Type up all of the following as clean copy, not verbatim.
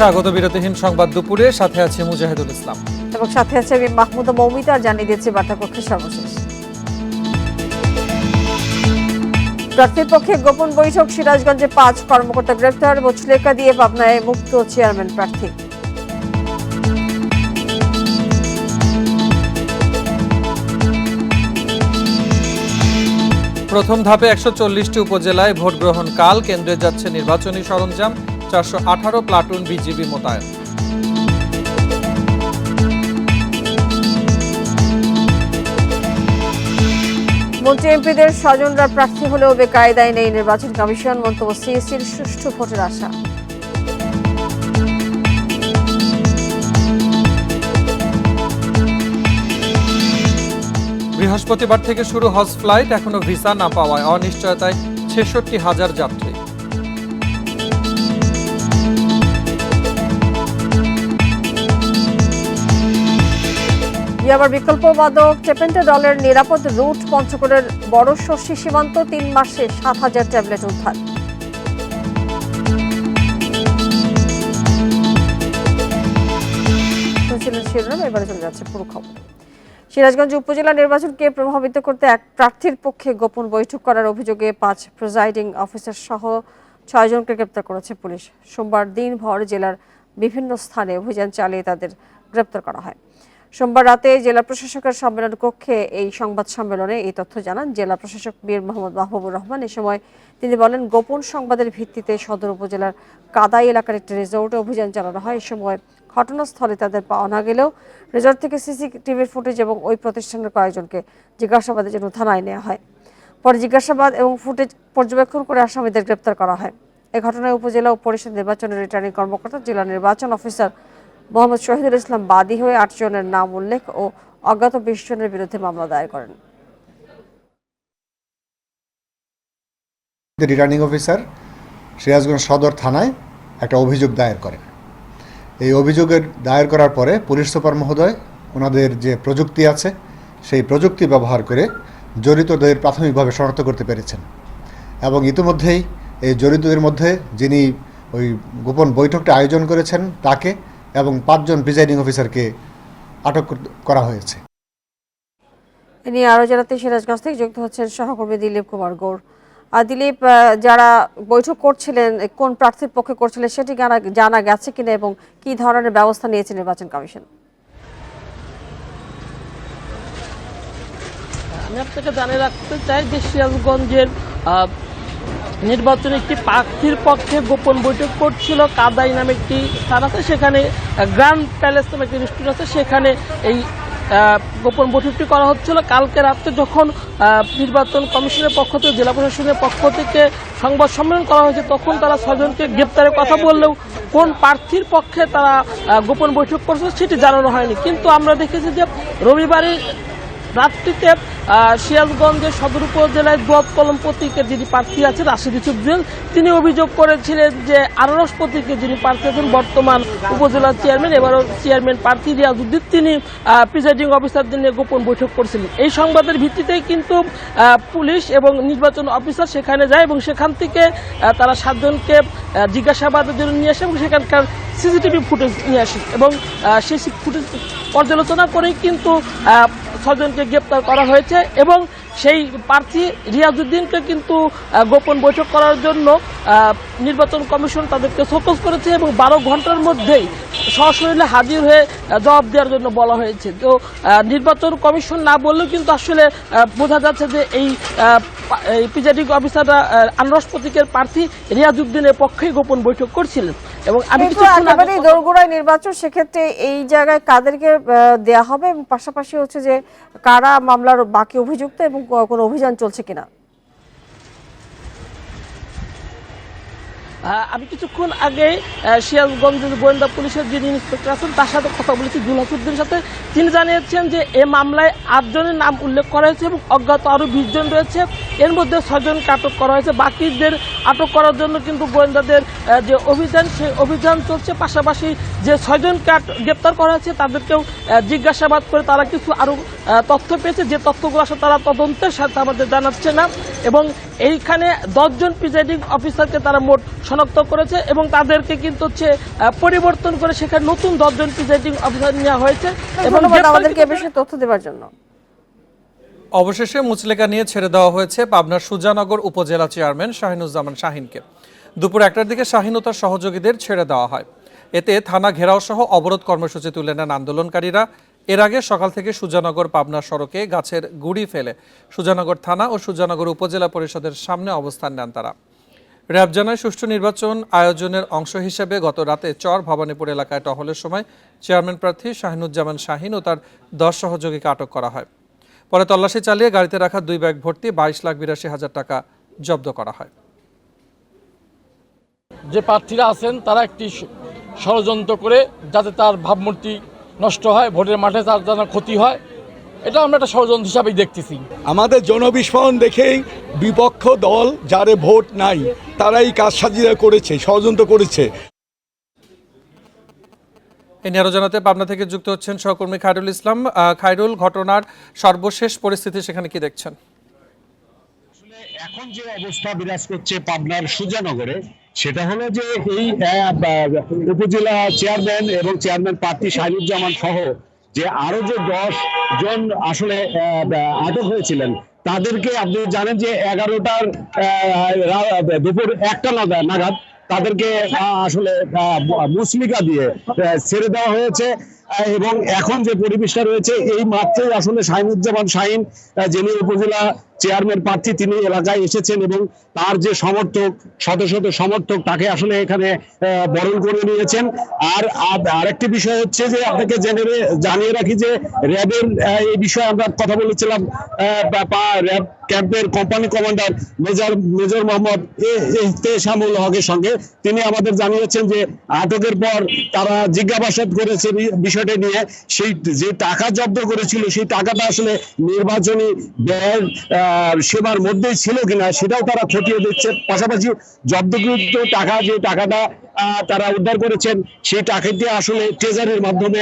স্বাগত বিরতিহীন সংবাদ দুপুরে, সাথে আছে মুজাহিদুল ইসলাম এবং সাথে আছে আমি মাহমুদা মৌমিতা। জানিয়ে দিয়েছি বার্তাকক্ষের সর্বশেষ। প্রার্থীর পক্ষে গোপন বৈঠক, সিরাজগঞ্জে 5 কর্মকর্তা গ্রেপ্তার, মুচলেকা দিয়ে পাবনায় মুক্ত চেয়ারম্যান প্রার্থী। প্রথম ধাপে 140টি উপজেলায় ভোট গ্রহণ কাল, কেন্দ্রে যাচ্ছে নির্বাচনী সরঞ্জাম, 418 প্লাটুন বিজিবি মোতায়েন। মন্ত্রী এমপিদের স্বজনরা প্রার্থী হলেও বেকায়দায় নেই নির্বাচন কমিশন, মন্তব্য সিএসির সুষ্ঠু ভোটের আশা। বৃহস্পতিবার থেকে শুরু হজ ফ্লাইট, এখনো ভিসা না পাওয়ায় অনিশ্চয়তায় 66,000 যাত্রী। ইয়াবার বিকল্প মাদক টেপেন্টাডলের নিরাপদ রুট, পঞ্চগড়ের বড় শস্যী সীমান্ত, 3 মাসে 7,000 ট্যাবলেট উদ্ধার। এবারে চলে যাচ্ছে পুরো খবর। সিরাজগঞ্জ উপজেলা নির্বাচনকে প্রভাবিত করতে এক প্রার্থীর পক্ষে গোপন বৈঠক করার অভিযোগে 5 প্রিজাইডিং অফিসার সহ 6 জনকে গ্রেপ্তার করেছে পুলিশ। সোমবার দিনভর জেলার বিভিন্ন স্থানে অভিযান চালিয়ে তাদের গ্রেপ্তার করা হয়। সোমবার রাতে জেলা প্রশাসকের সম্মেলন কক্ষে এই সংবাদ সম্মেলনে এই তথ্য জানান জেলা প্রশাসক মীর মোহাম্মদ মাহবুবুর রহমান। এ সময় তিনি বলেন, গোপন সংবাদের ভিত্তিতে সদর উপজেলার কাদাই এলাকার একটি রিসোর্টে অভিযান চালানো হয়। এ সময় ঘটনাস্থলে তাদের পাওয়া না গেলেও রিসোর্ট থেকে সিসিটিভির ফুটেজ এবং ওই প্রতিষ্ঠানের কয়েকজনকে জিজ্ঞাসাবাদের জন্য থানায় নেওয়া হয়। পরে জিজ্ঞাসাবাদ এবং ফুটেজ পর্যবেক্ষণ করে আসামিদের গ্রেপ্তার করা হয়। এ ঘটনায় উপজেলা ও পরিষদ নির্বাচনের রিটার্নিং কর্মকর্তা জেলা নির্বাচন অফিসার মোহাম্মদ শহীদুল ইসলাম বাদী হয়ে 8 জনের নাম উল্লেখ ও অজ্ঞাত 20 জনের বিরুদ্ধে মামলা দায়ের করেন। রিটার্নিং অফিসার সিরাজগঞ্জ সদর থানায় একটা অভিযোগ দায়ের করেন। এই অভিযোগের দায়ের করার পরে পুলিশ সুপার মহোদয় ওনাদের যে প্রযুক্তি আছে সেই প্রযুক্তি ব্যবহার করে জড়িতদের প্রাথমিকভাবে শনাক্ত করতে পেরেছেন এবং ইতিমধ্যেই এই জড়িতদের মধ্যে যিনি ওই গোপন বৈঠকটা আয়োজন করেছেন তাকে এবং 5 জন প্রিজাইডিং অফিসারকে আটক করা হয়েছে। এ নিয়ে আরও জানাতে সিরাজগঞ্জ থেকে যুক্ত হচ্ছেন সহকর্মী দিলীপ কুমার গৌড়। দিলীপ, যারা বৈঠক করছিলেন কোন প্রার্থীর পক্ষে করছিলেন সেটি জানা গেছে কিনা এবং কি ধরনের ব্যবস্থা নিয়েছে নির্বাচন কমিশন? আমি আপনাকে জানিয়ে রাখতে চাই যে সিরাজগঞ্জের নির্বাচনে একটি প্রার্থীর পক্ষে গোপন বৈঠক করছিল। কাদাই নামে একটি স্থান আছে, সেখানে গ্র্যান্ড প্যালেস নামে একটি রেস্টুরেন্ট আছে, সেখানে এই গোপন বৈঠকটি করা হচ্ছিল। কালকে রাত্রে যখন নির্বাচন কমিশনের পক্ষ থেকে জেলা প্রশাসনের পক্ষ থেকে সংবাদ সম্মেলন করা হয়েছে তখন তারা 6 জনকে গ্রেপ্তারের কথা বললেও কোন প্রার্থীর পক্ষে তারা গোপন বৈঠক করছে সেটি জানানো হয়নি। কিন্তু আমরা দেখেছি যে রবিবারে রাত্রিতে সিরাজগঞ্জের সদর উপজেলায় দোয়াত কলম প্রতীকের যিনি প্রার্থী আছেন রাশিদুল জুয়েল, তিনি অভিযোগ করেছিলেন যে আনারস প্রতীকের যিনি প্রার্থী আছেন বর্তমান উপজেলা চেয়ারম্যান, এবারও চেয়ারম্যান প্রার্থী রিয়াজউদ্দিন, তিনি প্রিজাইডিং অফিসারদের নিয়ে গোপন বৈঠক করছিলেন। এই সংবাদের ভিত্তিতেই কিন্তু পুলিশ এবং নির্বাচন অফিসার সেখানে যায় এবং সেখান থেকে তারা 7 জনকে জিজ্ঞাসাবাদের জন্য নিয়ে আসে এবং সেখানকার সিসিটিভি ফুটেজ নিয়ে আসে এবং সেই ফুটেজ পর্যালোচনা করেই কিন্তু 6 জনকে গ্রেপ্তার করা হয়েছে এবং সেই প্রার্থী রিয়াজউদ্দিনকে কিন্তু গোপন বৈঠক করার জন্য নির্বাচন কমিশন তাদেরকে শোকজ করেছে এবং 12 ঘন্টার মধ্যেই সশরীরে হাজির হয়ে জবাব দেওয়ার জন্য বলা হয়েছে। তো নির্বাচন কমিশন না বললেও কিন্তু আসলে বোঝা যাচ্ছে যে এই প্রিজাইডিং অফিসাররা আনারস প্রতীকের প্রার্থী রিয়াজউদ্দিনের পক্ষেই গোপন বৈঠক করছিলেন। এবং আমি দোরগোড়ায় নির্বাচন, সেক্ষেত্রে এই জায়গায় কাদেরকে দেয়া হবে এবং পাশাপাশি হচ্ছে যে কারা মামলার বাকি অভিযুক্ত এবং কোনো অভিযান চলছে কিনা? আমি কিছুক্ষণ আগে সিরাজগঞ্জ গোয়েন্দা পুলিশের যিনি ইন্সপেক্টর আছেন তার সাথে কথা বলেছি, জুলহাসউদ্দিনের সাথে। তিনি জানিয়েছেন যে এ মামলায় 8 জনের নাম উল্লেখ করা হয়েছে এবং অজ্ঞাত আরও 20 জন রয়েছে। এর মধ্যে 6 জনকে আটক করা হয়েছে। বাকিদের আটক করার জন্য কিন্তু গোয়েন্দাদের যে অভিযান, সেই অভিযান চলছে। পাশাপাশি যে 6 জনকে গ্রেপ্তার করা হয়েছে তাদেরকেও জিজ্ঞাসাবাদ করে তারা কিছু আরো তথ্য পেয়েছে, যে তথ্যগুলো আসলে তারা তদন্তের সাথে আমাদের জানাচ্ছে না। এবং এইখানে 10 জন প্রিজাইডিং অফিসারকে তারা মোট শনাক্ত করেছে এবং তাদেরকে কিন্তু পরিবর্তন করে সেখানে নতুন 10 জন প্রিজাইডিং অফিসার নেওয়া হয়েছে। এবং আমাদেরকে এ বিষয়ে তথ্য দেওয়ার জন্য। অবশেষে মুচলেকা নিয়ে ছেড়ে দেওয়া হয়েছে পাবনার সুজানগর উপজেলা চেয়ারম্যান শাহিনুজ্জামান শাহিনকে। দুপুর 1টার দিকে শাহিন ও তার সহযোগীদের ছেড়ে দেওয়া হয়। এতে থানা ঘেরাও সহ অবরোধ কর্মসূচি তুলে নেন আন্দোলনকারীরা। এর আগে সকাল থেকে সুজানগর পাবনা সড়কে গাছের গুড়ি ফেলে সুজানগর থানা ও সুজানগর উপজেলা পরিষদের সামনে অবস্থান নেন তারা। র্যাব জানায়, সুষ্ঠু নির্বাচন আয়োজনের অংশ হিসেবে গত রাতে চর ভবানীপুর এলাকায় টহলের সময় চেয়ারম্যান প্রার্থী শাহিনুজ্জামান শাহিন ও তার 10 সহযোগীকে আটক করা হয়। পরে তল্লাশি চালিয়ে গাড়িতে রাখা 2 ব্যাগ ভর্তি 22,82,000 টাকা জব্দ করা হয়। যে প্রার্থীরা আছেন তারা একটি ষড়যন্ত্র করে যাতে তার ভাবমূর্তি নষ্ট হয়, ভোটের মাঠে তার যেন ক্ষতি হয়, এটা আমরা একটা ষড়যন্ত্র হিসাবেই দেখতেছি। আমাদের জনবিস্ফোরণ দেখেই বিপক্ষ দল যারে ভোট নাই তারাই কাজ সাজিয়ে করেছে, ষড়যন্ত্র করেছে। এই নিয়ে আরো জানাতে পাবনা থেকে যুক্ত হচ্ছেন সহকর্মী খায়রুল ইসলাম। খায়রুল, ঘটনার সর্বশেষ পরিস্থিতি সেখানে কি দেখছেন? এখন যে অবস্থা বিরাজ করছে পাবনার সুজানগরে, সেটা হলো যে এই উপজেলা চেয়ারম্যান এবং চেয়ারম্যান প্রার্থী শাহিনুজ্জামান সহ যে আরো যে 10 জন আসলে আটক হয়েছিলেন, তাদেরকে আপনি জানেন যে 11টার দুপুর 1টা নাগাদ তাদেরকে আসলে মুচলিকা দিয়ে ছেড়ে দেওয়া হয়েছে। এবং এখন যে পরিবেশটা রয়েছে, এই মাত্রই আসলে শাহিনুজ্জামান শাহিন, যিনি উপজেলা চেয়ারম্যান প্রার্থী, তিনি এলাকায় এসেছেন এবং তার যে সমর্থক, শত শত সমর্থক, তাকে আসলে এখানে বরণ করে নিয়েছেন। আর আরেকটি বিষয় হচ্ছে যে আপনাকে জানিয়ে রাখি যে র্যাবের এই বিষয়ে আমরা কথা বলেছিলাম, র্যাব ক্যাম্পের company commander major Mohammad Ihteshamul হকের সঙ্গে। তিনি আমাদের জানিয়েছেন যে আটকের পর তারা জিজ্ঞাসাবাদ করেছে বিষয়টা নিয়ে। সেই যে টাকা জব্দ করেছিল, সেই টাকাটা আসলে নির্বাচনী ব্যয়ের সেবার মধ্যেই ছিল কিনা সেটাও তারা খতিয়ে দিচ্ছে। পাশাপাশি জব্দকৃত টাকা, যে টাকাটা তারা উদ্ধার করেছেন, সেই টাকাটি আসলে ট্রেজারের মাধ্যমে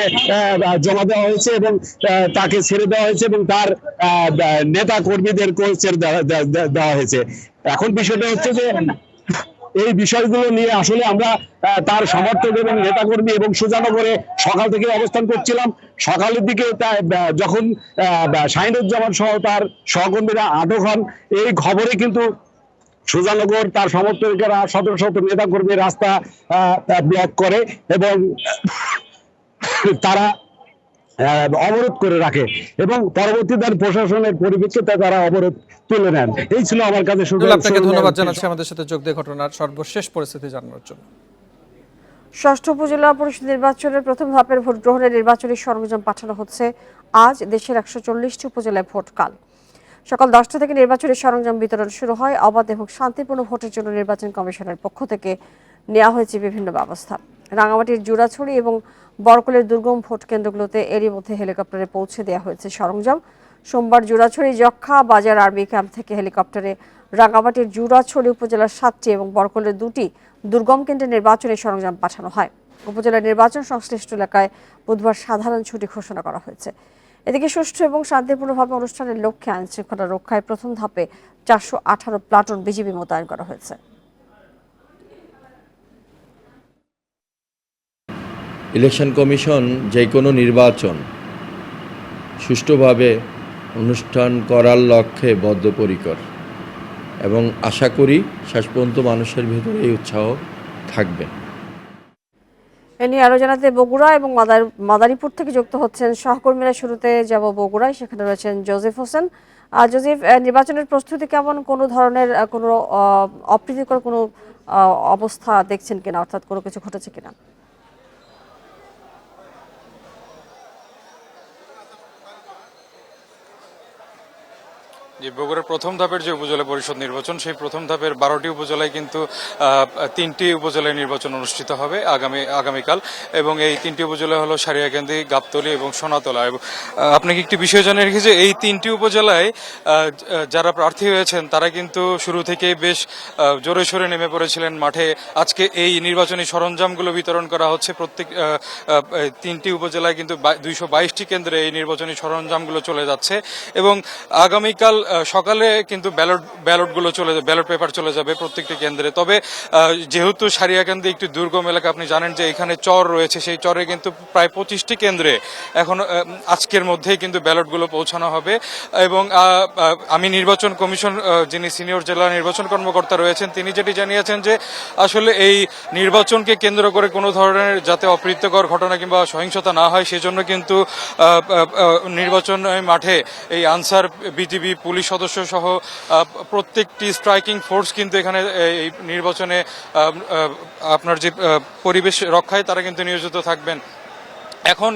জমা দেওয়া হয়েছে এবং তাকে ছেড়ে দেওয়া হয়েছে এবং তার নেতা কর্মীদেরকেও ছেড়ে দেওয়া হয়েছে। এখন বিষয়টা হচ্ছে যে এই বিষয়গুলো নিয়ে আসলে আমরা তার সমর্থক এবং নেতাকর্মী এবং সুজানগরে সকাল থেকে অবস্থান করছিলাম। সকালের দিকে যখন শাহিনুজ্জামান সহ তার সহকর্মীরা আটক হন, এই খবরে কিন্তু সুজানগর তার সমর্থকেরা শত শত নেতাকর্মী রাস্তা ব্লক করে এবং তারা অবরোধ করে রাখে এবং পরবর্তীতে প্রশাসনের পরিপ্রেক্ষিতে তারা অবরোধ তুলে নেন। এই ছিল আমার কাছে। আপনাকে ধন্যবাদ জানাচ্ছি আমাদের সাথে যোগ দিয়ে ঘটনার সর্বশেষ পরিস্থিতি জানানোর জন্য। ষষ্ঠ উপজেলা পরিষদ নির্বাচনের প্রথম ধাপের ভোট গ্রহণের নির্বাচনী সরঞ্জাম পাঠানো হচ্ছে আজ। দেশের 140টি উপজেলায় ভোটকাল। সকাল 10টা থেকে নির্বাচনী সরঞ্জাম বিতরণ শুরু হয়। অবাধ এবং শান্তিপূর্ণ ভোটের জন্য নির্বাচন কমিশনের পক্ষ থেকে নেওয়া হয়েছে বিভিন্ন ব্যবস্থা। রাঙামাটির জুরাছড়ি এবং বরকলের দুর্গম ভোট কেন্দ্রগুলোতে এরই মধ্যে হেলিকপ্টারে পৌঁছে দেওয়া হয়েছে সরঞ্জাম। সোমবার জুরাছড়ি যক্ষা বাজার আর্মি ক্যাম্প থেকে হেলিকপ্টারে রাঙামাটির জুরাছড়ি উপজেলার 7টি এবং বরকলের 2টি দুর্গম কেন্দ্রে নির্বাচনী সরঞ্জাম পাঠানো হয়। উপজেলা নির্বাচন সংশ্লিষ্ট এলাকায় বুধবার সাধারণ ছুটি ঘোষণা করা হয়েছে। এদিকে সুষ্ঠু এবং শান্তিপূর্ণভাবে অনুষ্ঠানের লক্ষ্যে আইন শৃঙ্খলা রক্ষায় প্রথম ধাপে 418 প্লাটুন বিজিবি মোতায়েন করা হয়েছে। ইলেকশন কমিশন যে কোনো নির্বাচন সুষ্ঠুভাবে অনুষ্ঠান করার লক্ষ্যে বদ্ধপরিকর এবং আশা করি শেষ পর্যন্ত মানুষের ভিতরে এই উৎসাহ থাকবে। এ নিয়ে আরো জানাতে বগুড়া এবং মাদারীপুর থেকে যুক্ত হচ্ছেন সহকর্মীরা। শুরুতে যাব বগুড়ায়, সেখানে রয়েছেন জোসেফ হোসেন। জোসেফ, নির্বাচনের প্রস্তুতি কেমন? কোনো ধরনের কোনো অপ্রীতিকর কোনো অবস্থা দেখছেন কিনা, অর্থাৎ কোনো কিছু ঘটেছে কিনা? যে বগুড়ার প্রথম ধাপের যে উপজেলা পরিষদ নির্বাচন, সেই প্রথম ধাপের 12টি উপজেলায় কিন্তু 3টি উপজেলায় নির্বাচন অনুষ্ঠিত হবে আগামীকাল, এবং এই 3টি উপজেলা হলো সারিয়াকান্দি, গাবতলী এবং সোনাতলা। এবং আপনাকে একটি বিষয় জানিয়ে রেখেছি যে এই 3টি উপজেলায় যারা প্রার্থী হয়েছেন তারা কিন্তু শুরু থেকেই বেশ জোরে সোরে নেমে পড়েছিলেন মাঠে। আজকে এই নির্বাচনী সরঞ্জামগুলো বিতরণ করা হচ্ছে। প্রত্যেক 3টি উপজেলায় কিন্তু 222টি কেন্দ্রে এই নির্বাচনী সরঞ্জামগুলো চলে যাচ্ছে, এবং আগামীকাল সকালে কিন্তু ব্যালট পেপার চলে যাবে প্রত্যেকটি কেন্দ্রে। তবে যেহেতু সারিয়াকান্দি একটি দুর্গম এলাকা, আপনি জানেন যে এখানে চর রয়েছে, সেই চরে কিন্তু প্রায় 25টি কেন্দ্রে এখন আজকের মধ্যেই কিন্তু ব্যালটগুলো পৌঁছানো হবে। এবং আমি নির্বাচন কমিশন, যিনি সিনিয়র জেলা নির্বাচন কর্মকর্তা রয়েছেন, তিনি যেটি জানিয়েছেন যে আসলে এই নির্বাচনকে কেন্দ্র করে কোনো ধরনের যাতে অপ্রীতিকর ঘটনা কিংবা সহিংসতা না হয়, সেজন্য কিন্তু নির্বাচন মাঠে এই আনসার, বিজিবি, পুলিশ সদস্য সহ প্রত্যেকটি স্ট্রাইকিং ফোর্স কিন্তু এখানে এই নির্বাচনে আপনার যে পরিবেশ রক্ষায় তারা কিন্তু নিয়োজিত থাকবেন। এখন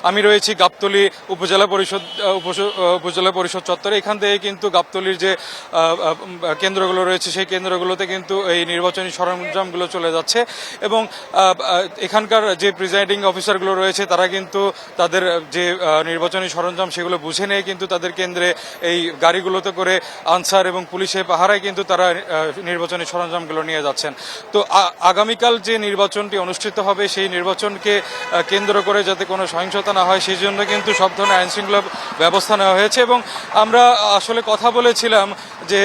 আমি রয়েছি গাবতলী উপজেলা পরিষদ চত্বরে। এখান থেকে কিন্তু গাবতলীর যে কেন্দ্রগুলো রয়েছে সেই কেন্দ্রগুলোতে কিন্তু এই নির্বাচনী সরঞ্জামগুলো চলে যাচ্ছে, এবং এখানকার যে প্রিজাইডিং অফিসারগুলো রয়েছে তারা কিন্তু তাদের যে নির্বাচনী সরঞ্জাম সেগুলো বুঝে নিয়ে কিন্তু তাদের কেন্দ্রে এই গাড়িগুলোতে করে আনসার এবং পুলিশের পাহারায় কিন্তু তারা নির্বাচনী সরঞ্জামগুলো নিয়ে যাচ্ছেন। তো আগামীকাল যে নির্বাচনটি অনুষ্ঠিত হবে সেই নির্বাচনকে কেন্দ্র করে যাতে কোনো সহিংসতা না হয় সেই জন্য কিন্তু সব ধরনের আইনশৃঙ্খলা ব্যবস্থা নেওয়া হয়েছে। এবং আমরা আসলে কথা বলেছিলাম যে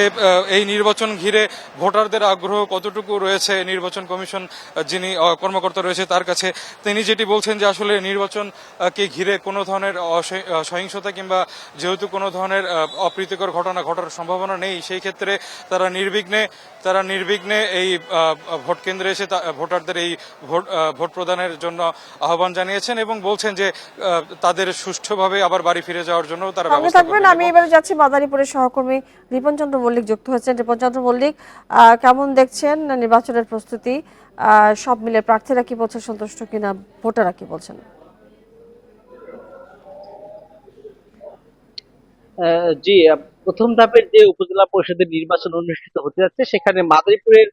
এই নির্বাচন ঘিরে ভোটারদের আগ্রহ কতটুকু রয়েছে নির্বাচন কমিশন যিনি কর্মকর্তা রয়েছে তার কাছে। তিনি যেটি বলছেন যে আসলে নির্বাচনকে ঘিরে কোনো ধরনের সহিংসতা কিংবা যেহেতু কোনো ধরনের অপ্রীতিকর ঘটনা ঘটার সম্ভাবনা নেই, সেই ক্ষেত্রে তারা নির্বিঘ্নে এই ভোট কেন্দ্রে এসে ভোটারদের এই ভোট প্রদানের জন্য আহ্বান জানিয়েছেন, এবং বলছেন যে তাদের সুষ্ঠুভাবে আবার বাড়ি ফিরে যাওয়ার জন্য তারা ব্যবস্থা করবেন। আমি এবারে যাচ্ছি মাদারীপুরের সহকর্মী রিপন চন্দ্র মল্লিক যুক্ত হয়েছেন। রিপন চন্দ্র মল্লিক, কেমন দেখছেন নির্বাচনের প্রস্তুতি? সব মিলে প্রার্থীরা কি বলছেন, সন্তুষ্ট কিনা, ভোটাররা কি বলছেন? জি, প্রথম ধাপের যে উপজেলা পরিষদের নির্বাচন অনুষ্ঠিত হতে যাচ্ছে সেখানে মাদারীপুরের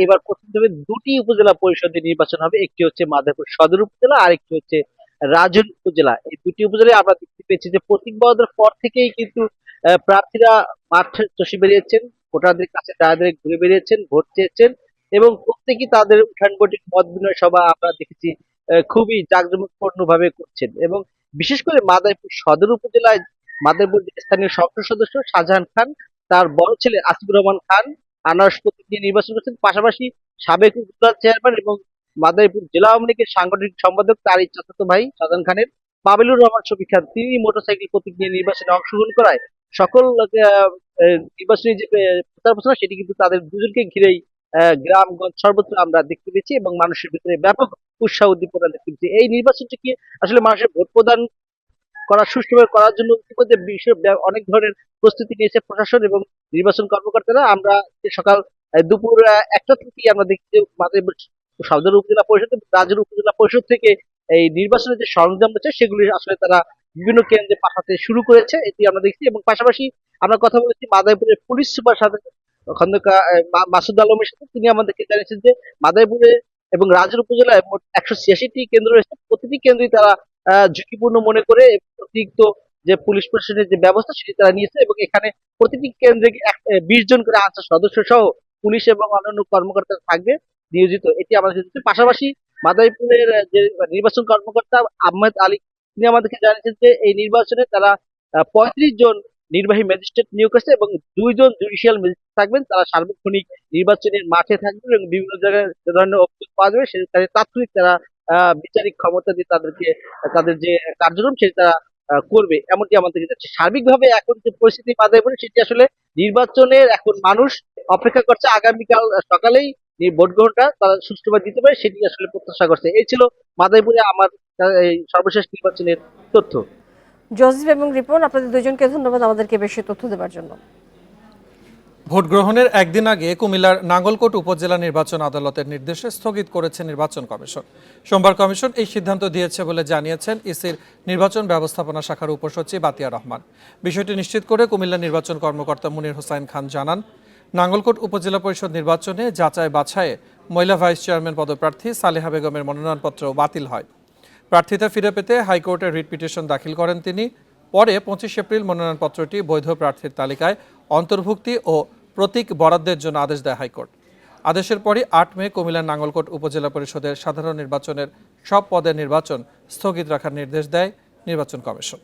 এবার প্রথম ধাপে 2টি উপজেলা পরিষদের নির্বাচন হবে। একটি হচ্ছে মাদারীপুর সদর উপজেলা, আর একটি হচ্ছে রাজন উপজেলা। এই 2টি উপজেলায় আমরা দেখতে পেয়েছি যে প্রতীক বরাদ্দের পর থেকেই কিন্তু প্রার্থীরা মাঠে চষে বেরিয়েছেন, ভোটারদের কাছে দাঁড়িয়ে ঘুরে বেরিয়েছেন, ভোট চেয়েছেন, এবং প্রত্যেকেই তাদের উঠান বৈঠক মত বিনিময় সভা আমরা দেখেছি খুবই জাঁকজমকপূর্ণ ভাবে করছেন। এবং বিশেষ করে মাদারীপুর সদর উপজেলায় মাদারীপুর স্থানীয় সংসদ সদস্য শাহজাহান খান, তার বড় ছেলে আসিফুর রহমান খান আনারস প্রতীক নিয়ে নির্বাচন করছেন। পাশাপাশি সাবেক উপজেলা চেয়ারম্যান এবং মাদারীপুর জেলা আওয়ামী লীগের সাংগঠনিক সম্পাদক তারই চাচাতো ভাই শাহজাহান খানের পাবিলুর রহমান শফিক খান, তিনি মোটরসাইকেল প্রতীক নিয়ে নির্বাচনে অংশগ্রহণ করায় সকল নির্বাচনী যে প্রচার প্রচার সেটি কিন্তু তাদের দুজনকে ঘিরেই গ্রামগঞ্জ সর্বত্র আমরা দেখতে পেয়েছি, এবং মানুষের ভিতরে ব্যাপক উৎসাহ উদ্দীপনা দেখতে পেয়েছি। এই নির্বাচনটিকে আসলে মানুষের ভোট প্রদান সুষ্ঠুভাবে করার জন্য ইতিমধ্যে অনেক ধরনের প্রস্তুতি নিয়েছে প্রশাসন এবং নির্বাচন কর্মকর্তারা। আমরা সকাল দুপুর 1টা থেকেই আমরা দেখছি যে মাদারীপুর সদর উপজেলা পরিষদ এবং রাজুর উপজেলা পরিষদ থেকে এই নির্বাচনের যে সরঞ্জাম রয়েছে সেগুলি আসলে তারা বিভিন্ন কেন্দ্রে পাঠাতে শুরু করেছে, এটি আমরা দেখছি। এবং পাশাপাশি আমরা কথা বলেছি মাদারীপুরের পুলিশ সুপার খন্দকার মাসুদ আলমের সাথে। তিনি আমাদেরকে জানিয়েছেন যে মাদারীপুরে এবং রাজুর উপজেলায় মোট 186টি কেন্দ্র রয়েছে, প্রতিটি কেন্দ্রই তারা ঝুঁকিপূর্ণ মনে করে অতিরিক্ত যে পুলিশ প্রশাসনের যে ব্যবস্থা সেটি তারা নিয়েছে, এবং এখানে প্রতিটি কেন্দ্রে 20 জন করে আনসার সদস্য সহ পুলিশ এবং অন্যান্য কর্মকর্তা থাকবে নিয়োজিত, এটি আমাদের। পাশাপাশি মাদারীপুরের যে নির্বাচন কর্মকর্তা আহমেদ আলী, তিনি আমাদেরকে জানিয়েছেন যে এই নির্বাচনে তারা 35 জন নির্বাহী ম্যাজিস্ট্রেট নিয়োগ করেছে এবং 2 জন জুডিশিয়াল ম্যাজিস্ট্রেট থাকবেন। তারা সার্বক্ষণিক নির্বাচনের মাঠে থাকবেন এবং বিভিন্ন জায়গায় যে ধরনের অভিযোগ পাওয়া যাবে সেটা তাৎক্ষণিক তারা বিচারিক ক্ষমতা দিয়ে তাদেরকে তাদের যে কার্যক্রম সেটা তারা করবে, এমনটি আমাদের যাচ্ছে। সার্বিকভাবে এখন যে পরিস্থিতি মাদারীপুরে সেটি আসলে নির্বাচনের এখন মানুষ অপেক্ষা করছে আগামীকাল সকালেই ভোট গ্রহণটা তারা সুষ্ঠুভাবে দিতে পারে সেটি আসলে প্রত্যাশা করছে। এই ছিল মাদারীপুরে আমার এই সর্বশেষ নির্বাচনের তথ্য। জোসেফ এবং রিপন, আপনাদের দুজনকে ধন্যবাদ আমাদেরকে বেশি তথ্য দেওয়ার জন্য। ভোট গ্রহণের একদিন আগে কুমিল্লার নাঙ্গলকোট উপজেলা নির্বাচন আদালতের নির্দেশে স্থগিত করেছে নির্বাচন কমিশন। সোমবার কমিশন এই সিদ্ধান্ত দিয়েছে বলে জানিয়েছেন ইসির নির্বাচন ব্যবস্থাপনা শাখার উপসচিব আতিয়া রহমান। বিষয়টি নিশ্চিত করে কুমিল্লা নির্বাচন কর্মকর্তা মুনির হোসাইন খান জানান, নাঙ্গলকোট উপজেলা পরিষদ নির্বাচনে যাচাই বাছাইয়ে মহিলা ভাইস চেয়ারম্যান পদপ্রার্থী সালেহা বেগমের মনোনয়নপত্র বাতিল হয়। প্রার্থিতা ফিরে পেতে হাইকোর্টে রিট পিটিশন দাখিল করেন তিনি। পরে 25 এপ্রিল মনোনয়নপত্রটি বৈধ প্রার্থীর তালিকায় অন্তর্ভুক্তি ও প্রতীক বরাদ্দের জন্য আদেশ দেয় হাইকোর্ট। আদেশের পরই 8 মে কুমিল্লার নাঙ্গলকোট উপজেলা পরিষদের সাধারণ নির্বাচনের সব পদের নির্বাচন স্থগিত রাখার নির্দেশ দেয় নির্বাচন কমিশন।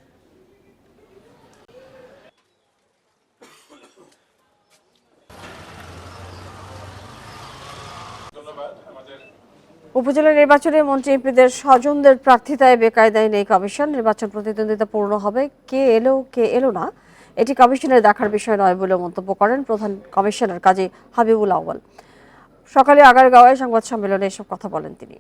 উপজেলা নির্বাচনে মন্ত্রী এমপিদের স্বজনদের প্রার্থিতায় বেকায়দায় নেই কমিশন। নির্বাচন প্রতিদ্বন্দ্বিতা পূর্ণ হবে, কে এলো না এটি কমিশনের দেখার বিষয় নয় বলে মন্তব্য করেন প্রধান কমিশনার কাজী হাবিবুল আউয়াল। সকালে আগারগাঁওয়ে সংবাদ সম্মেলনে এসব কথা বলেন তিনি।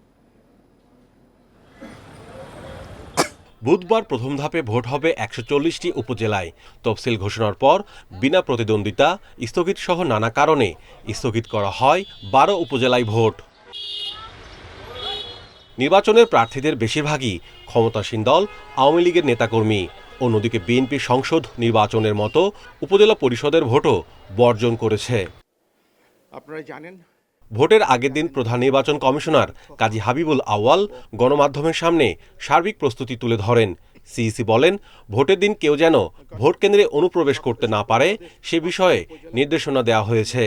বুধবার প্রথম ধাপে ভোট হবে 140টি উপজেলায়। তফসিল ঘোষণার পর বিনা প্রতিদ্বন্দ্বিতা, স্থগিত সহ নানা কারণে স্থগিত করা হয় 12 উপজেলায় ভোট। নির্বাচনের প্রার্থীদের বেশিরভাগই ক্ষমতাসীন দল আওয়ামী লীগের নেতাকর্মী। অন্যদিকে বিএনপি সংসদ নির্বাচনের মতো উপজেলা পরিষদের ভোটও বর্জন করেছে। আপনারা জানেন, ভোটের আগের দিন প্রধান নির্বাচন কমিশনার কাজী হাবিবুল আউয়াল গণমাধ্যমের সামনে সার্বিক প্রস্তুতি তুলে ধরেন। সিইসি বলেন, ভোটের দিন কেউ যেন ভোট কেন্দ্রে অনুপ্রবেশ করতে না পারে সে বিষয়ে নির্দেশনা দেওয়া হয়েছে।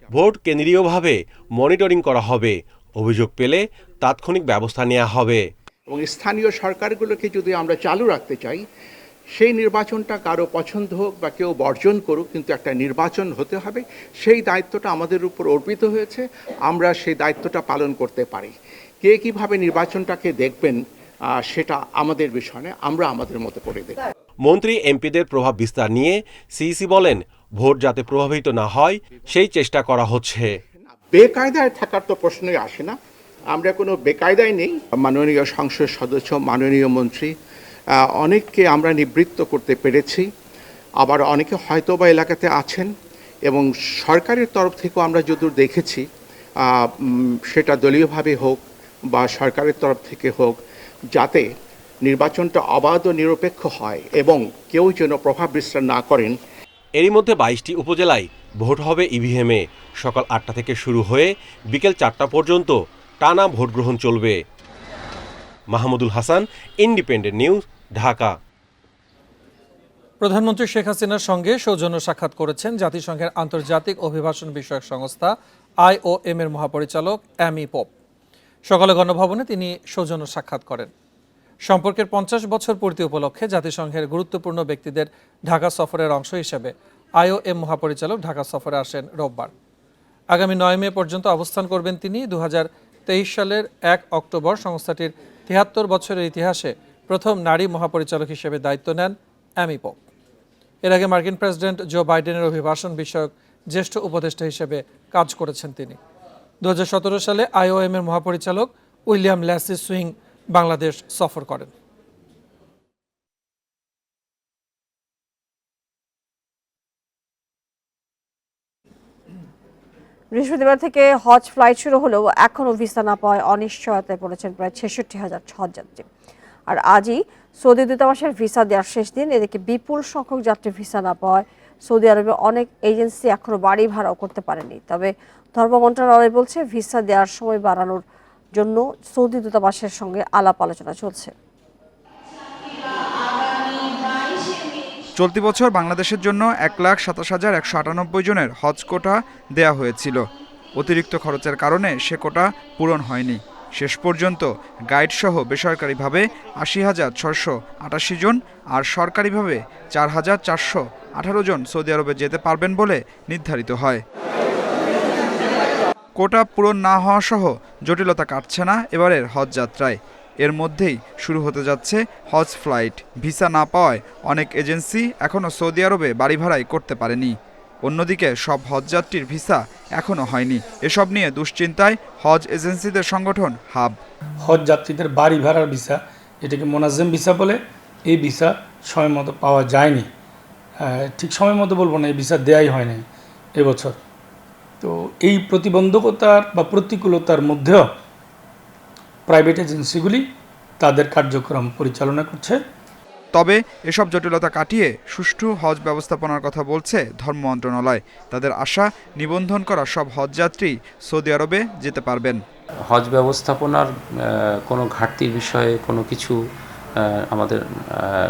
ভোট কেন্দ্রীয়ভাবে মনিটরিং করা হবে, অভিযোগ পেলে তাৎক্ষণিক ব্যবস্থা নেওয়া হবে। এবং স্থানীয় সরকারগুলোকে যদি আমরা চালু রাখতে চাই, সেই নির্বাচনটা কারো পছন্দ হোক বা কেউ বর্জন করুক, কিন্তু একটা নির্বাচন হতে হবে। সেই দায়িত্বটা আমাদের উপর অর্পিত হয়েছে, আমরা সেই দায়িত্বটা পালন করতে পারি। কে কিভাবে নির্বাচনটাকে দেখবেন সেটা আমাদের বিষয় নয়, আমরা আমাদের মতো করে দেখব। মন্ত্রী এমপিদের প্রভাব বিস্তার নিয়ে সিইসি বলেন, ভোট যাতে প্রভাবিত না হয় সেই চেষ্টা করা হচ্ছে। বেকায়দায় থাকার তো প্রশ্নই আসে না, আমরা কোনো বেকায়দায় নেই। মাননীয় সংসদ সদস্য, মাননীয় মন্ত্রী অনেককে আমরা নিবৃত্ত করতে পেরেছি, আবার অনেকে হয়তো বা এলাকাতে আছেন, এবং সরকারের তরফ থেকেও আমরা যদুর দেখেছি, সেটা দলীয়ভাবে হোক বা সরকারের তরফ থেকে হোক, যাতে নির্বাচনটা অবাধ ও নিরপেক্ষ হয় এবং কেউ যেন প্রভাব বিস্তার না করেন। এরই মধ্যে 22টি উপজেলায় ভোট হবে ইভিএমে। সকাল 8টা থেকে শুরু হয়ে বিকেল 4টা পর্যন্ত টানা ভোট গ্রহণ চলবে। Mahmudul Hasan, independent news, Dhaka. প্রধানমন্ত্রী শেখ হাসিনার সঙ্গে সৌজন্য সাক্ষাৎ করেছেন জাতিসংঘের আন্তর্জাতিক অভিবাসন বিষয়ক সংস্থা IOM এর মহাপরিচালক অ্যামি পোপ। সকালে গণভবনে তিনি সৌজন্য সাক্ষাৎ করেন। সম্পর্কের 50 বছর পূর্তি উপলক্ষে জাতিসংঘের গুরুত্বপূর্ণ ব্যক্তিদের ঢাকা সফরের অংশ হিসেবে IOM মহাপরিচালক ঢাকা সফরে আসেন রোববার। আগামী 9 মে পর্যন্ত অবস্থান করবেন তিনি। 2023 সালের 1 অক্টোবর সংস্থাটির 73 বছরের ইতিহাসে প্রথম নারী মহাপরিচালক হিসেবে দায়িত্ব নেন অ্যামি পোপ। এর আগে মার্কিন প্রেসিডেন্ট জো বাইডেনের অভিবাসন বিষয়ক জ্যেষ্ঠ উপদেষ্টা হিসেবে কাজ করেছেন তিনি। 2017 সালে IOM এর মহাপরিচালক উইলিয়াম ল্যাসি সুইং বাংলাদেশ সফর করেন। বৃহস্পতিবার থেকে হজ ফ্লাইট শুরু হলেও এখনও ভিসা না পাওয়ায় অনিশ্চয়তায় পড়েছেন প্রায় 66,000 হজযাত্রী। আর আজই সৌদি দূতাবাসের ভিসা দেওয়ার শেষ দিন। এদিকে বিপুল সংখ্যক যাত্রী ভিসা না পাওয়ায় সৌদি আরবে অনেক এজেন্সি এখনও বাড়ি ভাড়াও করতে পারেনি। তবে ধর্ম মন্ত্রণালয় বলছে ভিসা দেওয়ার সময় বাড়ানোর জন্য সৌদি দূতাবাসের সঙ্গে আলাপ আলোচনা চলছে। চলতি বছর বাংলাদেশের জন্য 1,27,198 জনের হজ কোটা দেয়া হয়েছিল। অতিরিক্ত খরচের কারণে সে কোটা পূরণ হয়নি। শেষ পর্যন্ত গাইডসহ বেসরকারিভাবে 80,688 জন আর সরকারিভাবে 4,418 জন সৌদি আরবে যেতে পারবেন বলে নির্ধারিত হয়। কোটা পূরণ না হওয়া সহ জটিলতা কাটছে না এবারের হজ যাত্রায়। এর মধ্যেই শুরু হতে যাচ্ছে হজ ফ্লাইট। ভিসা না পাওয়ায় অনেক এজেন্সি এখনও সৌদি আরবে বাড়ি ভাড়াই করতে পারেনি। অন্যদিকে সব হজযাত্রীর ভিসা এখনও হয়নি। এসব নিয়ে দুশ্চিন্তায় হজ এজেন্সিদের সংগঠন হাব। হজ যাত্রীদের বাড়ি ভাড়ার ভিসা, এটাকে মোনাজ্জেম ভিসা বলে, এই ভিসা সময় মতো পাওয়া যায়নি। ঠিক সময় মতো বলবো না, এই ভিসা দেওয়াই হয়নি। এবছর। তো এই প্রতিবন্ধকতার বা প্রতিকূলতার মধ্যেও প্রাইভেট এজেন্সিগুলি তাদের কার্যক্রম পরিচালনা করছে। তবে এসব জটিলতা কাটিয়ে সুষ্ঠু হজ ব্যবস্থাপনার কথা বলছে ধর্ম মন্ত্রণালয়। তাদের আশা, নিবন্ধন করা সব হজযাত্রী সৌদি আরবে যেতে পারবেন। হজ ব্যবস্থাপনার কোনো ঘাটতির বিষয়ে কোনো কিছু আমাদের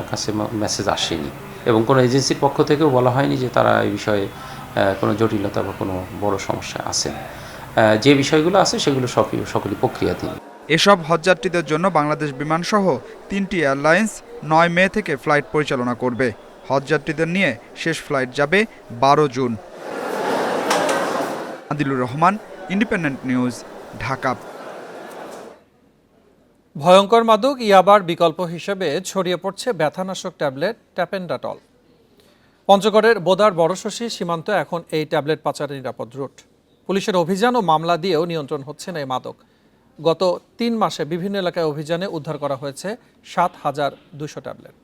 কাছে মেসেজ আসেনি এবং কোনো এজেন্সির পক্ষ থেকেও বলা হয়নি যে তারা এই বিষয়ে কোনো জটিলতা বা কোনো বড় সমস্যা আছে। যে বিষয়গুলো আছে সেগুলো সকলই প্রক্রিয়াধীন। এসব হজযাত্রীদের জন্য বাংলাদেশ বিমানসহ 3টি এয়ারলাইন্স 9 মে থেকে ফ্লাইট পরিচালনা করবে। হজযাত্রীদের নিয়ে শেষ ফ্লাইট যাবে 12 June. Adilur Rahman, independent news, Dhaka. ভয়ঙ্কর মাদক ইয়াবার বিকল্প হিসেবে ছড়িয়ে পড়ছে ব্যথানাশক ট্যাবলেট ট্যাপেন্ডাটল। পঞ্চগড়ের বোদার বড়শশী সীমান্ত এখন এই ট্যাবলেট পাচারের নিরাপদ রুট। পুলিশের অভিযান ও মামলা দিয়েও নিয়ন্ত্রণ হচ্ছে না এই মাদক। গত 3 মাসে বিভিন্ন এলাকায় অভিযানে উদ্ধার করা হয়েছে 7,200 ট্যাবলেট।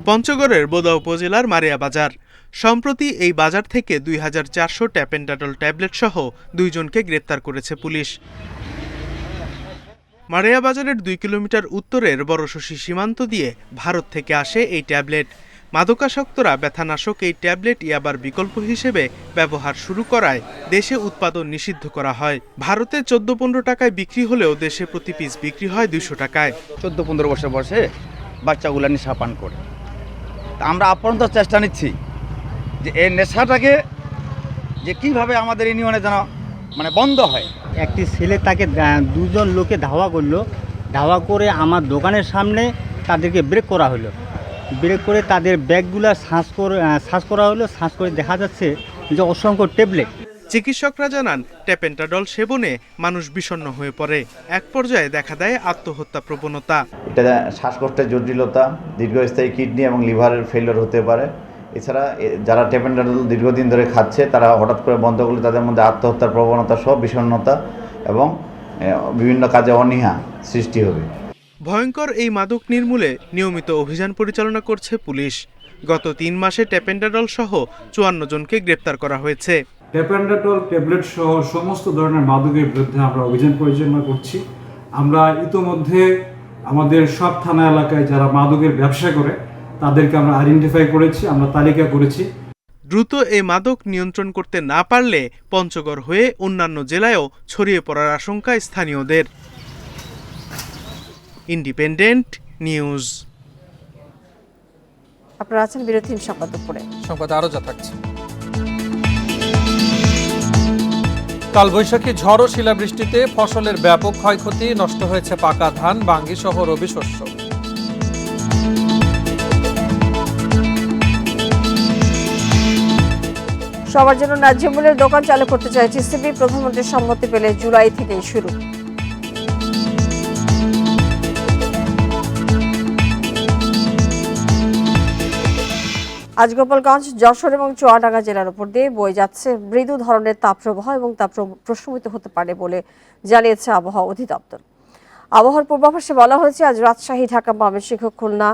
পঞ্চগড়ের বোদা উপজেলার মারিয়া বাজার। সম্প্রতি এই বাজার থেকে 2,400 ট্যাপেন্ডাটল ট্যাবলেট সহ 2 জনকে গ্রেপ্তার করেছে পুলিশ। মারিয়া বাজারের 2 কিলোমিটার উত্তরের বড়শশী সীমান্ত দিয়ে ভারত থেকে আসে এই ট্যাবলেট। মাদকাসক্তরা ব্যথানাশক এই ট্যাবলেট ইয়াবার বিকল্প হিসেবে ব্যবহার শুরু করায় দেশে উৎপাদন নিষিদ্ধ করা হয়। ভারতে 14-15 টাকায় বিক্রি হলেও দেশে প্রতি পিস বিক্রি হয় 200 টাকায়। 14-15 বছর বয়সে বাচ্চাগুলো নেশা পান করে। আমরা আপ্রান্ত চেষ্টা নিচ্ছি যে এই নেশাটাকে যে কিভাবে আমাদের ইউনিয়নে যেন বন্ধ হয়। একটি ছেলে তাকে 2 জন লোকে ধাওয়া করলো, ধাওয়া করে আমার দোকানের সামনে তাদেরকে ব্রেক করা হলো। ব্রেক করে তাদের ব্যাগগুলো সার্চ করা হলো। সার্চ করে দেখা যাচ্ছে যে অসংখ্য ট্যাবলেট। চিকিৎসকরা জানান ট্যাপেন্টাডল সেবনে মানুষ বিষণ্ণ হয়ে পড়ে। এক পর্যায়ে দেখা দেয় আত্মহত্যা প্রবণতা। এটা শ্বাসকষ্টের জটিলতা, দীর্ঘস্থায়ী কিডনি এবং লিভারের ফেলিওর হতে পারে। এছাড়া যারা ট্যাপেন্টাডল দীর্ঘদিন ধরে খাচ্ছে তারা হঠাৎ করে বন্ধ করলে তাদের মধ্যে আত্মহত্যার প্রবণতা সহ বিষণ্ণতা এবং বিভিন্ন কাজে অনীহা সৃষ্টি হবে। ভয়ঙ্কর এই মাদক নির্মূলে নিয়মিত অভিযান পরিচালনা করছে পুলিশ। গত 3 মাসে ট্যাপেন্টাডল সহ 54 জনকে গ্রেপ্তার করা হয়েছে। ট্যাপেন্ডাটল ট্যাবলেট সহ সমস্ত ধরনের মাদকের বিরুদ্ধে আমরা অভিযান পরিচালনা করছি। আমরা ইতোমধ্যে আমাদের সব থানা এলাকায় যারা মাদকের ব্যবসা করে তাদেরকে আমরা আইডেন্টিফাই করেছি, আমরা তালিকা করেছি। দ্রুত এই মাদক নিয়ন্ত্রণ করতে না পারলে পঞ্চগড় হয়ে অন্যান্য জেলায়ও ছড়িয়ে পড়ার আশঙ্কা স্থানীয়দের। Independent news. আপনারা আছেন বিরতিহীন সংবাদ দুপুরে। সংবাদ আরো যা থাকছে। কালবৈশাখী ঝড় ও শিলাবৃষ্টিতে ফসলের ব্যাপক ক্ষয়ক্ষতি, নষ্ট হয়েছে পাকা ধান, বাঙ্গি সহ রবি শস্য। সবার জন্য ন্যায্য মূল্যের দোকান চালু করতে চায় টিসিবি। প্রধানমন্ত্রীর সম্মতি পেলে জুলাই থেকেই শুরু। আজ গোপালগঞ্জ, যশোর এবং চুয়াডাঙ্গা জেলার উপর দিয়ে বয়ে যাচ্ছে মৃদু ধরনের তাপপ্রবাহ এবং তা প্রশমিত হতে পারে বলে জানিয়েছে আবহাওয়া অধিদপ্তর। আবহাওয়ার পূর্বাভাসে বলা হয়েছে আজ রাজশাহী, ঢাকা, ময়মনসিংহ, খুলনা,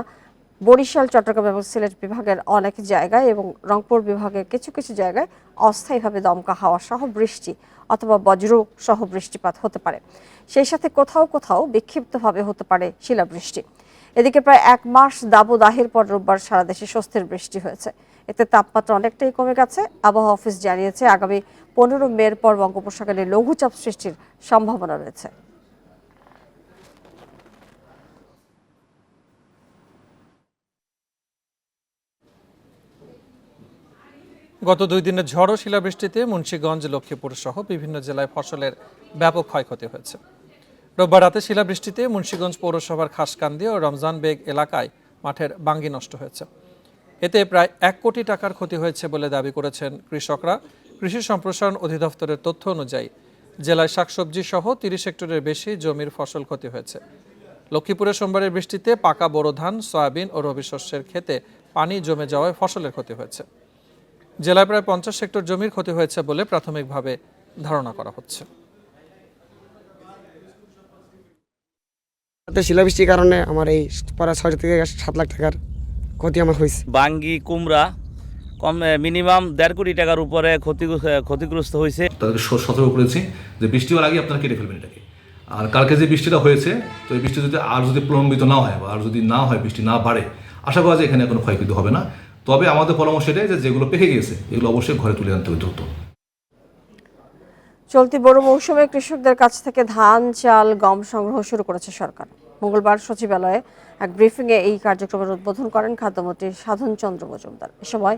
বরিশাল, চট্টগ্রাম এবং সিলেট বিভাগের অনেক জায়গায় এবং রংপুর বিভাগের কিছু কিছু জায়গায় অস্থায়ীভাবে দমকা হাওয়া সহ বৃষ্টি অথবা বজ্র সহ বৃষ্টিপাত হতে পারে। সেই সাথে কোথাও কোথাও বিক্ষিপ্তভাবে হতে পারে শিলাবৃষ্টি। এদিকে প্রায় 1 মাস দাবদাহের পর রোববার সারা দেশে স্বস্তির বৃষ্টি হয়েছে। এতে তাপমাত্রা অনেকটাই কমে গেছে। আবহাওয়া অফিস জানিয়েছে আগামী 15 মের পর বঙ্গোপসাগরে লঘুচাপ সৃষ্টির সম্ভাবনা রয়েছে। গত 2 দিনের ঝড় ও শিলাবৃষ্টিতে মুন্সিগঞ্জ, লক্ষ্মীপুর সহ বিভিন্ন জেলায় ফসলের ব্যাপক ক্ষয়ক্ষতি হয়েছে। রোববার রাতে শিলাবৃষ্টিতে মুন্সিগঞ্জ পৌরসভার খাসকান্দি ও রমজান বেগ এলাকায় মাঠের বাঙ্গি নষ্ট হয়েছে। এতে প্রায় 1 কোটি টাকার ক্ষতি হয়েছে বলে দাবি করেছেন কৃষকরা। কৃষি সম্প্রসারণ অধিদপ্তরের তথ্য অনুযায়ী জেলায় শাকসবজি সহ 30 হেক্টরের বেশি জমির ফসল ক্ষতি হয়েছে। লক্ষ্মীপুরে সোমবারের বৃষ্টিতে পাকা বোরো ধান, সয়াবিন ও রবি শস্যের ক্ষেতে পানি জমে যাওয়ায় ফসলের ক্ষতি হয়েছে। জেলায় প্রায় 50 হেক্টর জমির ক্ষতি হয়েছে বলে প্রাথমিকভাবে ধারণা করা হচ্ছে। শিলাবৃষ্টির কারণে আমার এই প্রায় 6 থেকে 7 লাখ টাকার ক্ষতি আমার হয়েছে। বাঙ্গি, কুমড়া মিনিমাম 1.5 কোটি টাকার উপরে ক্ষতিগ্রস্ত হয়েছে। তাদেরকে সতর্ক করেছি যে বৃষ্টি হওয়ার আগে আপনারা কেটে ফেলবেন এটাকে। আর কালকে যে বৃষ্টিটা হয়েছে, তো এই বৃষ্টি যদি প্রলম্বিত না হয় বা আর যদি না হয়, বৃষ্টি না বাড়ে, আশা করা যায় এখানে কোনো ক্ষয়ক্ষতি হবে না। তবে আমাদের পরামর্শ এটাই যে যেগুলো পেকে গেছে এগুলো অবশ্যই ঘরে তুলে আনতে হবে দ্রুত। চলতি বড় মৌসুমে কৃষকদের কাছ থেকে ধান, চাল, গম সংগ্রহ শুরু করেছে সরকার। মঙ্গলবার সচিবালয়ে এক ব্রিফিংয়ে এই কার্যক্রমের উদ্বোধন করেন খাদ্যমন্ত্রী সাধন চন্দ্র মজুমদার। এ সময়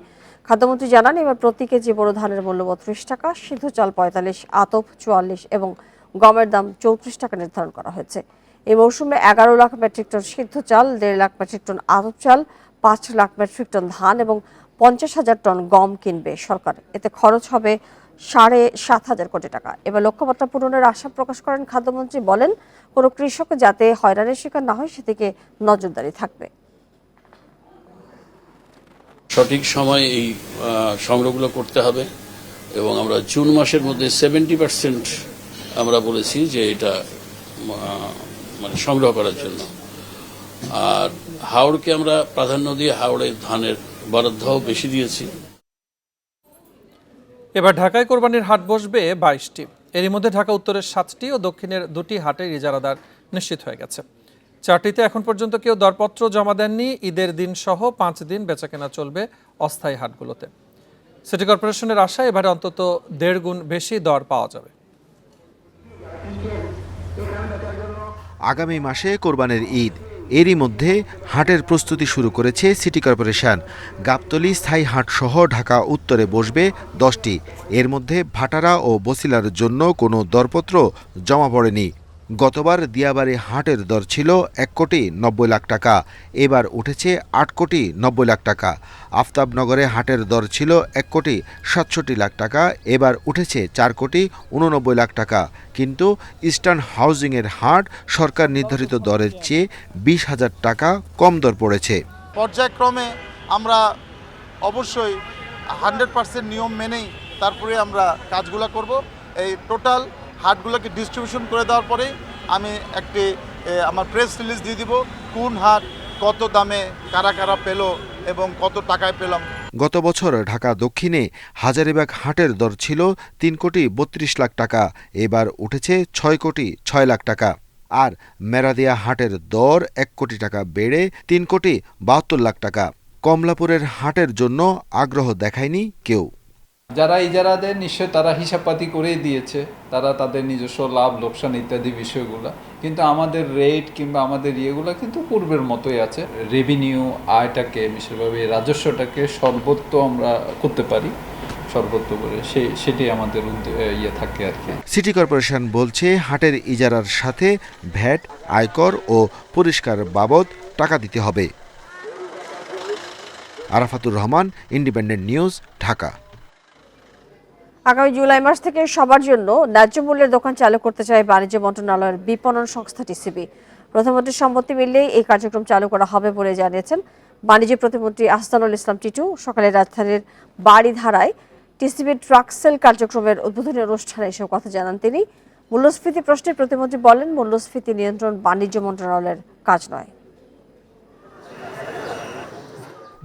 খাদ্যমন্ত্রী জানান, এবার প্রতি কেজি বোরো ধানের মূল্য 32 টাকা, সিদ্ধ চাল 45, আতপ 44 এবং গমের দাম 34 টাকা নির্ধারণ করা হয়েছে। এই মৌসুমে 11 লাখ মেট্রিক টন সিদ্ধ চাল, 1.5 লাখ মেট্রিক টন আতপ চাল, 5 লাখ মেট্রিক টন ধান এবং 50,000 টন গম কিনবে সরকার। এতে খরচ হবে 7,500 কোটি টাকা। এবার লক্ষ্যমাত্রা পূরণের আশা প্রকাশ করেন খাদ্যমন্ত্রী। বলেন, কোনো কৃষক যাতে হয়রানির শিকার না হয় সেদিকে নজরদারি থাকবে। সঠিক সময়ে এই সংগ্রহগুলো করতে হবে এবং আমরা জুন মাসের মধ্যে 70% আমরা বলেছি যে এটা মানে সংগ্রহ করার জন্য। আর হাওড়কে আমরা প্রাধান্য দিয়ে হাওড়ের ধানের বরাদ্দও বেশি দিয়েছি। এবার ঢাকায় কোরবানির হাট বসবে 22টি। এরই মধ্যে ঢাকা উত্তরের 7টি ও দক্ষিণের 2টি হাটের ইজারাদার নিশ্চিত হয়ে গেছে। 4টিতে এখন পর্যন্ত কেউ দরপত্র জমা দেননি। ঈদের দিন সহ 5 দিন বেচাকেনা চলবে অস্থায়ী হাটগুলোতে। সিটি কর্পোরেশনের আশা, এবারে অন্তত 1.5 গুণ বেশি দর পাওয়া যাবে। আগামী মাসে কোরবানির ঈদ, এরই মধ্যে হাটের প্রস্তুতি শুরু করেছে সিটি কর্পোরেশন। গাবতলী স্থায়ী হাট সহ ঢাকা উত্তরে বসবে 10টি। এর মধ্যে ভাটারা ও বসিলার জন্য কোনো দরপত্র জমা পড়েনি। গতবার দিয়াবাড়ি হাটের দর ছিল 1,90,00,000 টাকা, এবার উঠেছে 8,90,00,000 টাকা। আফতাবনগরে হাটের দর ছিল 1,67,00,000 টাকা, এবার উঠেছে 4,89,00,000 টাকা। কিন্তু ইস্টার্ন হাউজিংয়ের হাট সরকার নির্ধারিত দরের চেয়ে 20,000 টাকা কম দর পড়েছে। পর্যায়ক্রমে আমরা অবশ্যই 100% নিয়ম মেনেই তারপরে আমরা কাজগুলো করব। এই টোটাল হাটগুলোকে ডিস্ট্রিবিউশন করে দেওয়ার পরেই আমি একটি আমার প্রেস রিলিজ দিয়ে দিব কোন হাট কত দামে কারা কারা পেল এবং কত টাকায় পেলাম। গত বছর ঢাকা দক্ষিণে হাজারীবাগ হাটের দর ছিল 3,32,00,000 টাকা, এবার উঠেছে 6,06,00,000 টাকা। আর মেরাদিয়া হাটের দর 1 কোটি টাকা বেড়ে 3,72,00,000 টাকা। কমলাপুরের হাটের জন্য আগ্রহ দেখায়নি কেউ। যারা ইজারা দেন নিশ্চয় তারা হিসাবপাতি করে দিয়েছে, তারা তাদের নিজস্ব লাভ লোকসান ইত্যাদি বিষয়গুলো, কিন্তু আমাদের রেট কিংবা আমাদের ইয়েগুলো কিন্তু পূর্বের মতোই আছে। রেভিনিউ আয়টাকে, বিশেষভাবে রাজস্বটাকে সর্বোচ্চ আমরা করতে পারি, সর্বোচ্চ করে সেটাই আমাদের ইয়ে থাকে আর কি। সিটি কর্পোরেশন বলছে হাটের ইজারার সাথে ভ্যাট, আয়কর ও পরিষ্কার বাবদ টাকা দিতে হবে। Arafatur Rahman, independent news, Dhaka. আগামী জুলাই মাস থেকে সবার জন্য ন্যায্য মূল্যের দোকান চালু করতে চায় বাণিজ্য মন্ত্রণালয়ের বিপণন সংস্থা টিসিবি। প্রধানমন্ত্রীর সম্মতি মিললেই এই কার্যক্রম চালু করা হবে বলে জানিয়েছেন বাণিজ্য প্রতিমন্ত্রী আহসানুল ইসলাম টিটু। সকালে রাজধানীর বাড়িধারায় টিসিবি ট্রাক সেল কার্যক্রমের উদ্বোধনী অনুষ্ঠানে এসব কথা জানান তিনি। মূল্যস্ফীতি প্রশ্নে প্রতিমন্ত্রী বলেন, মূল্যস্ফীতি নিয়ন্ত্রণ বাণিজ্য মন্ত্রণালয়ের কাজ নয়।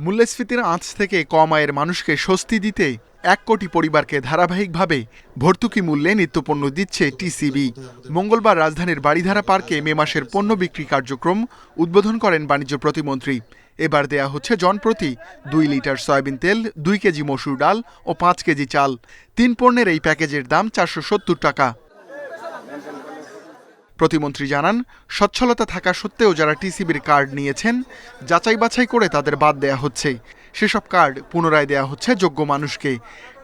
মূল্যস্ফীতির আঁচ থেকে কম আয়ের মানুষকে স্বস্তি দিতে 1 কোটি পরিবারকে ধারাবাহিকভাবে ভর্তুকি মূল্যে নিত্যপণ্য দিচ্ছে টিসিবি। মঙ্গলবার রাজধানীর বাড়িধারা পার্কে মে মাসের পণ্য বিক্রি কার্যক্রম উদ্বোধন করেন বাণিজ্য প্রতিমন্ত্রী। এবার দেয়া হচ্ছে জনপ্রতি 2 লিটার সয়াবিন তেল, 2 কেজি মসুর ডাল ও 5 কেজি চাল। 3 পণ্যের এই প্যাকেজের দাম 470 টাকা। প্রতিমন্ত্রী জানান, সচ্ছলতা থাকা সত্ত্বেও যারা টিসিবির কার্ড নিয়েছেন যাচাই বাছাই করে তাদের বাদ দেয়া হচ্ছে। সেসব কার্ড পুনরায় দেয়া হচ্ছে যোগ্য মানুষকে।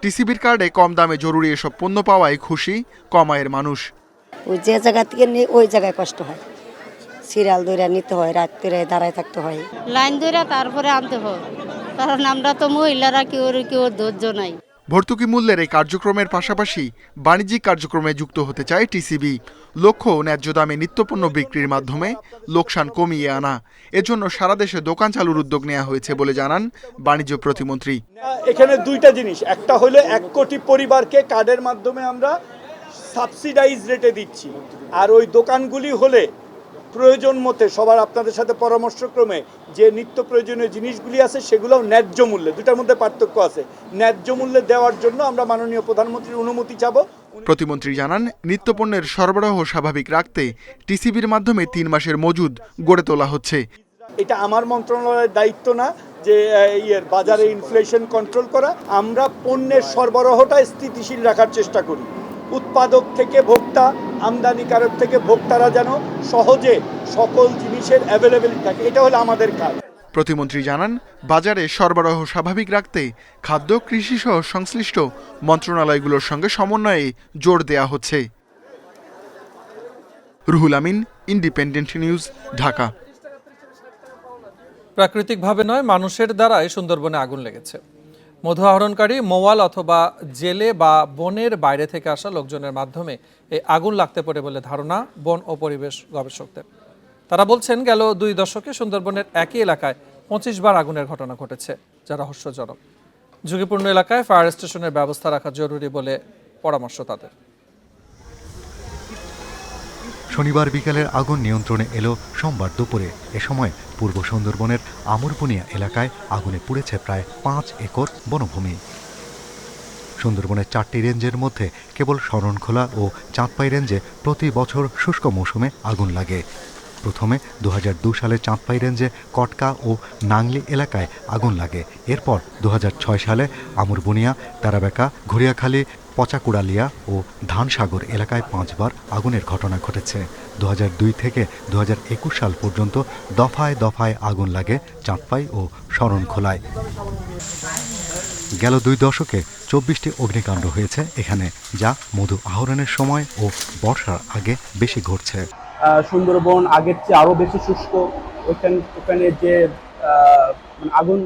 টিসিবির কার্ডে কম দামে জরুরি এসব পণ্য পাওয়ায় খুশি কম আয়ের মানুষ। ওই যে জায়গা থেকে নিয়ে ওই জায়গায় কষ্ট হয়, সিরিয়াল ধরে নিতে হয়, রাত্রে দাঁড়ায় থাকতে হয়, লাইন ধরে তারপরে আনতে হয়, কারণ আমরা তো মহিলারা কেউ ধৈর্য নাই। ভর্তুকি মূল্যের এই কার্যক্রমের পাশাপাশি বাণিজ্যিক কার্যক্রমে যুক্ত হতে চায় টিসিবি। লক্ষ্য ন্যায্য দামে নিত্যপণ্য বিক্রির মাধ্যমে লোকসান কমিয়ে আনা। এজন্য সারা দেশে দোকান চালুর উদ্যোগ নেওয়া হয়েছে বলে জানান বাণিজ্য প্রতিমন্ত্রী। এখানে দুইটা জিনিস, একটা হলো 1 কোটি পরিবারকে কার্ডের মাধ্যমে আমরা সাবসিডাইজ রেটে দিচ্ছি, আর ওই দোকানগুলি হলে প্রয়োজন মতে সবার আপনাদের সাথে পরামর্শক্রমে যে নিত্য প্রয়োজনীয় জিনিসগুলি আছে সেগুলোও ন্যায্য মূল্যে, দুটার মধ্যে পার্থক্য আছে, ন্যায্য মূল্যে দেওয়ার জন্য আমরা মাননীয় প্রধানমন্ত্রীর অনুমতি চাবো। প্রতিমন্ত্রী জানান, নিত্যপণ্যের সরবরাহ স্বাভাবিক রাখতে টিসিবির মাধ্যমে 3 মাসের মজুদ গড়ে তোলা হচ্ছে। এটা আমার মন্ত্রণালয়ের দায়িত্ব না যে বাজারে ইনফ্লেশন কন্ট্রোল করা। আমরা পণ্যের সরবরাহটা স্থিতিশীল রাখার চেষ্টা করি, উৎপাদক থেকে ভোক্তা, আমদানিকারক থেকে ভোক্তারা যেন সহজে সকল জিনিসের অ্যাভেলেবিলিটি থাকে, এটা হলো আমাদের কাজ। প্রতিমন্ত্রী জানান, বাজারে সরবরাহ স্বাভাবিক রাখতে খাদ্য, কৃষি সহ সংশ্লিষ্ট মন্ত্রণালয়গুলোর সঙ্গে সমন্বয়ে জোর দেয়া হচ্ছে। Ruhul Amin, independent news, Dhaka. প্রাকৃতিকভাবে নয়, মানুষের দ্বারাই সুন্দরবনে আগুন লেগেছে। মধু আহরণকারী মৌয়াল অথবা জেলে বা বনের বাইরে থেকে আসা লোকজনের মাধ্যমে এই আগুন লাগতে পারে বলে ধারণা বন ও পরিবেশ গবেষকদের। তারা বলছেন, গেল 2 দশকে সুন্দরবনের একই এলাকায় 25 বার আগুনের ঘটনা ঘটেছে, যা রহস্যজনক। ঝুঁকিপূর্ণ এলাকায় ফায়ার স্টেশনের ব্যবস্থা রাখা জরুরি বলে পরামর্শ তাদের। শনিবার বিকেলের আগুন নিয়ন্ত্রণে এলো সোমবার দুপুরে। এ সময় পূর্ব সুন্দরবনের আমরবুনিয়া এলাকায় আগুনে পুড়েছে প্রায় 5 একর বনভূমি। সুন্দরবনের 4টি রেঞ্জের মধ্যে কেবল শরণখোলা ও চাঁদপাই রেঞ্জে প্রতি বছর শুষ্ক মৌসুমে আগুন লাগে। প্রথমে 2002 সালে চাঁদপাই রেঞ্জে কটকা ও নাংলি এলাকায় আগুন লাগে। এরপর 2006 সালে আমরবুনিয়া, তারাবেকা, ঘুরিয়াখালী, পচাকুড়ালিয়া ও ধানসাগর এলাকায় 5 বার আগুনের ঘটনা ঘটেছে। 2002 থেকে 2021 সাল পর্যন্ত দফায় দফায় আগুন লাগে চাঁদপাই ও শরণখোলায়। গেল 2 দশকে 24টি অগ্নিকাণ্ড হয়েছে এখানে, যা মধু আহরণের সময় ও বর্ষার আগে বেশি ঘটছে। সুন্দরবন আগের চেয়ে আরও বেশি শুষ্ক। ওখানে যে আগুন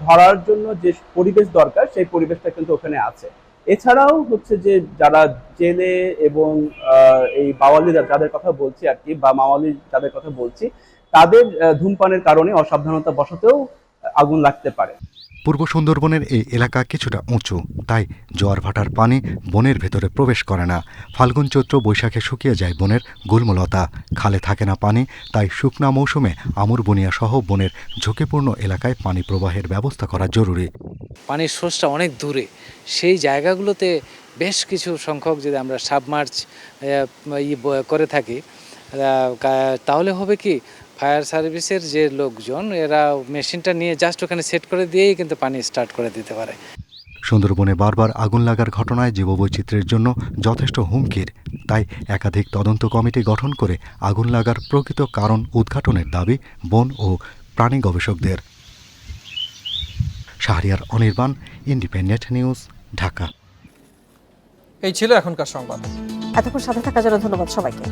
ধরার জন্য যে পরিবেশ দরকার সেই পরিবেশটা কিন্তু ওখানে আছে। এছাড়াও হচ্ছে যে যারা জেলে এবং এই বাওয়ালি যাদের কথা বলছি আর কি, বা মাওয়ালি যাদের কথা বলছি, তাদের ধূমপানের কারণে অসাবধানতা বশতেও আগুন লাগতে পারে। পূর্ব সুন্দরবনের এই এলাকা কিছুটা উঁচু, তাই জোয়ার ভাটার পানি বনের ভেতরে প্রবেশ করে না। ফাল্গুন, চৈত্র, বৈশাখে শুকিয়ে যায় বনের গুল্মলতা, খালে থাকে না পানি। তাই শুকনা মৌসুমে আমরবুনিয়া সহ বনের ঝুঁকিপূর্ণ এলাকায় পানি প্রবাহের ব্যবস্থা করা জরুরি। পানির সোর্সটা অনেক দূরে, সেই জায়গাগুলোতে বেশ কিছু সংখ্যক যদি আমরা সাবমার্জ করে থাকি, তাহলে হবে কি, ফায়ার সার্ভিসের যে লোকজন এরা মেশিনটা নিয়ে জাস্ট ওখানে সেট করে দিয়েই কিন্তু পানি স্টার্ট করে দিতে পারে। সুন্দরবনে বারবার আগুন লাগার ঘটনায় জীববৈচিত্র্যের জন্য যথেষ্ট হুমকির। তাই একাধিক তদন্ত কমিটি গঠন করে আগুন লাগার প্রকৃত কারণ উদ্ঘাটনের দাবি বন ও প্রাণী গবেষকদের। Shahriar Anirban, independent news, Dhaka. এই ছিল এখনকার সংবাদ। এতক্ষণ সাথে থাকার জন্য ধন্যবাদ সবাইকে।